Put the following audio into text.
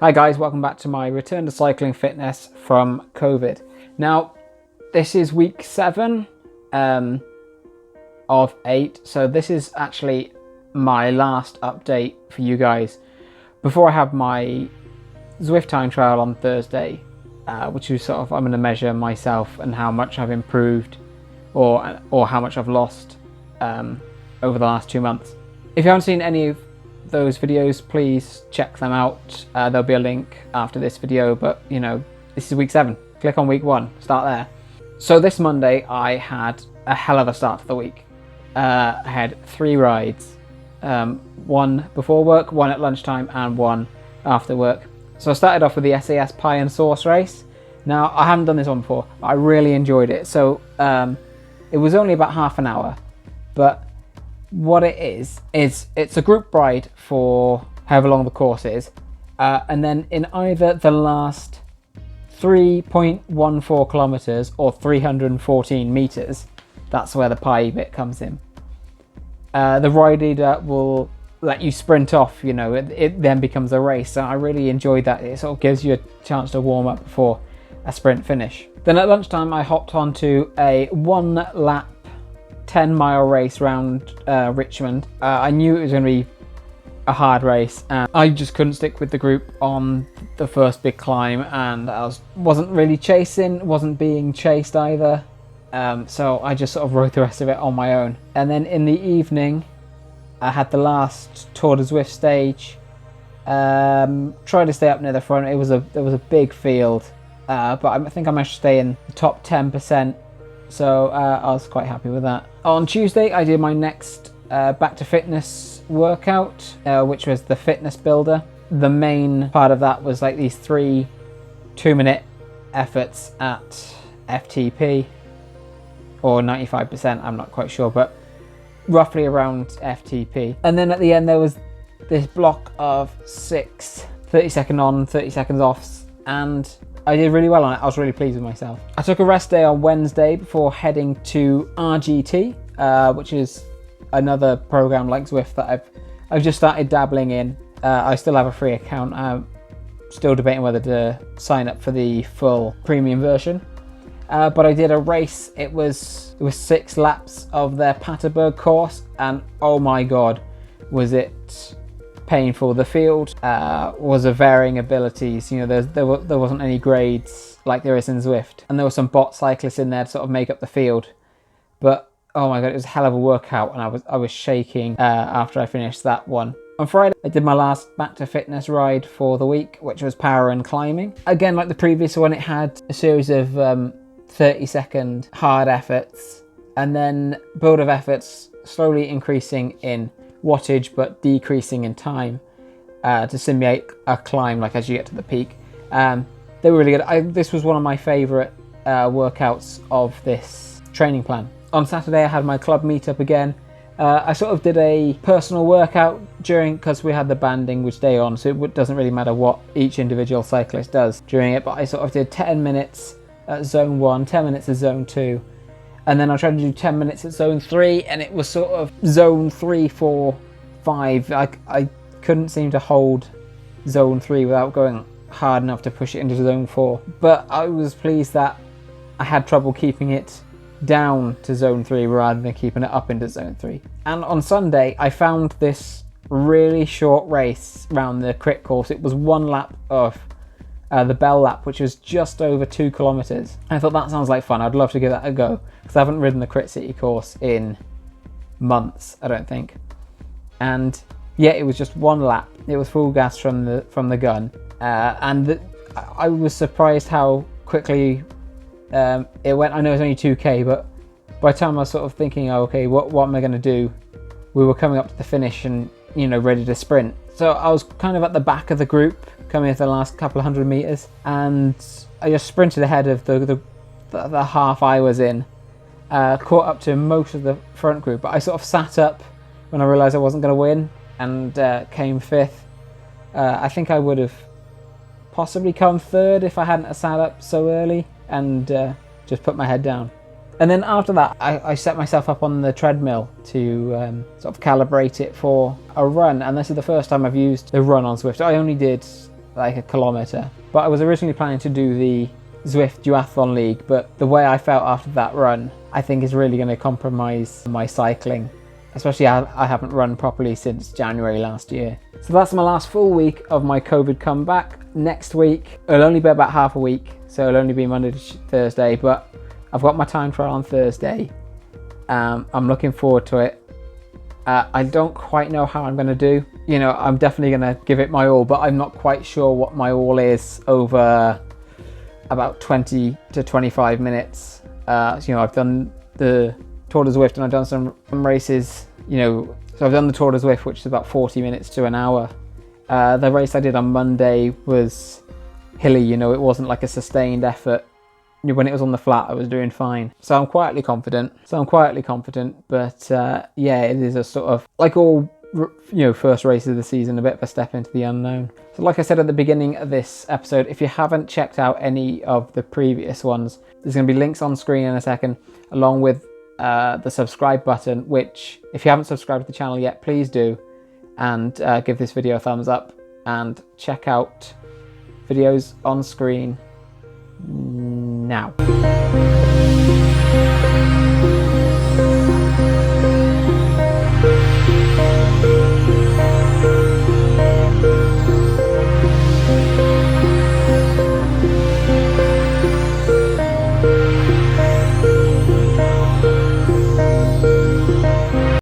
Hi guys, welcome back to my return to cycling fitness from COVID. Now, this is week 7 of 8, so this is actually my last update for you guys before I have my Zwift time trial on Thursday, which is sort of, I'm going to measure myself and how much I've improved or how much I've lost over the last 2 months. If you haven't seen any of those videos, please check them out. There'll be a link after this video, but you know, this is week 7. Click on week 1, start there. So this Monday I had a hell of a start to the week. I had 3 rides, 1 before work, 1 at lunchtime and 1 after work. So I started off with the SAS Pie and Sauce race. Now, I haven't done this one before, but I really enjoyed it. So it was only about half an hour, but what it is it's a group ride for however long the course is, and then in either the last 3.14 kilometers or 314 meters, that's where the pie bit comes in. The ride leader will let you sprint off, you know, it then becomes a race. So I really enjoyed that. It sort of gives you a chance to warm up before a sprint finish. Then at lunchtime I hopped onto a 1 lap 10-mile race around Richmond. I knew it was going to be a hard race, and I just couldn't stick with the group on the first big climb, and I wasn't really chasing, wasn't being chased either, so I just sort of rode the rest of it on my own. And then in the evening I had the last Tour de Zwift stage. Tried to stay up near the front. There was a big field, but I think I managed to stay in the top 10%. So I was quite happy with that. On Tuesday, I did my next back to fitness workout, which was the fitness builder. The main part of that was like these 3 2-minute efforts at FTP, or 95%, I'm not quite sure, but roughly around FTP. And then at the end, there was this block of 6 30-second on, 30 seconds offs, and I did really well on it. I was really pleased with myself. I took a rest day on Wednesday before heading to RGT, which is another program like Zwift that I've just started dabbling in. I still have a free account. I'm still debating whether to sign up for the full premium version. But I did a race. It was 6 laps of their Paterberg course, and oh my god, was it painful. The field was of varying abilities. You know, there wasn't any grades like there is in Zwift, and there were some bot cyclists in there to sort of make up the field. But oh my god, it was a hell of a workout, and I was shaking after I finished that one. On Friday, I did my last back to fitness ride for the week, which was power and climbing. Again, like the previous one, it had a series of 30-second hard efforts, and then build of efforts slowly increasing in wattage but decreasing in time to simulate a climb, like as you get to the peak. They were really good. This was one of my favourite workouts of this training plan. On Saturday I had my club meetup again. I sort of did a personal workout because we had the banding which day on, so it doesn't really matter what each individual cyclist does during it, but I sort of did 10 minutes at zone 1, 10 minutes at zone 2, and then I tried to do 10 minutes at zone 3, and it was sort of zone 3, 4, 5. I couldn't seem to hold zone 3 without going hard enough to push it into zone 4. But I was pleased that I had trouble keeping it down to zone 3 rather than keeping it up into zone 3. And on Sunday, I found this really short race around the crit course. It was 1 lap of the Bell Lap, which was just over 2 kilometers. I thought that sounds like fun. I'd love to give that a go, because I haven't ridden the Crit City course in months, I don't think. And yeah, it was just 1 lap. It was full gas from the gun, and I was surprised how quickly it went. I know it's only 2k, but by the time I was sort of thinking, oh, okay, what am I going to do? We were coming up to the finish and, you know, ready to sprint. So I was kind of at the back of the group, coming into the last couple of 100 meters, and I just sprinted ahead of the half I was in, caught up to most of the front group, but I sort of sat up when I realized I wasn't going to win, and came 5th. I think I would have possibly come 3rd if I hadn't sat up so early and just put my head down. And then after that, I set myself up on the treadmill to sort of calibrate it for a run. And this is the first time I've used the run on Zwift. I only did like a kilometre. But I was originally planning to do the Zwift Duathlon League, but the way I felt after that run, I think is really going to compromise my cycling. Especially I haven't run properly since January last year. So that's my last full week of my COVID comeback. Next week, it'll only be about half a week, so it'll only be Monday to Thursday, but I've got my time trial on Thursday. I'm looking forward to it. I don't quite know how I'm going to do. You know, I'm definitely going to give it my all, but I'm not quite sure what my all is over about 20 to 25 minutes. So, you know, I've done the Tour de Zwift and I've done some races, you know, so I've done the Tour de Zwift, which is about 40 minutes to an hour. The race I did on Monday was hilly, you know, it wasn't like a sustained effort. When it was on the flat, I was doing fine. So I'm quietly confident. But yeah, it is a sort of, like all, you know, first races of the season, a bit of a step into the unknown. So like I said at the beginning of this episode, if you haven't checked out any of the previous ones, there's going to be links on screen in a second, along with the subscribe button, which if you haven't subscribed to the channel yet, please do, and give this video a thumbs up and check out videos on screen now.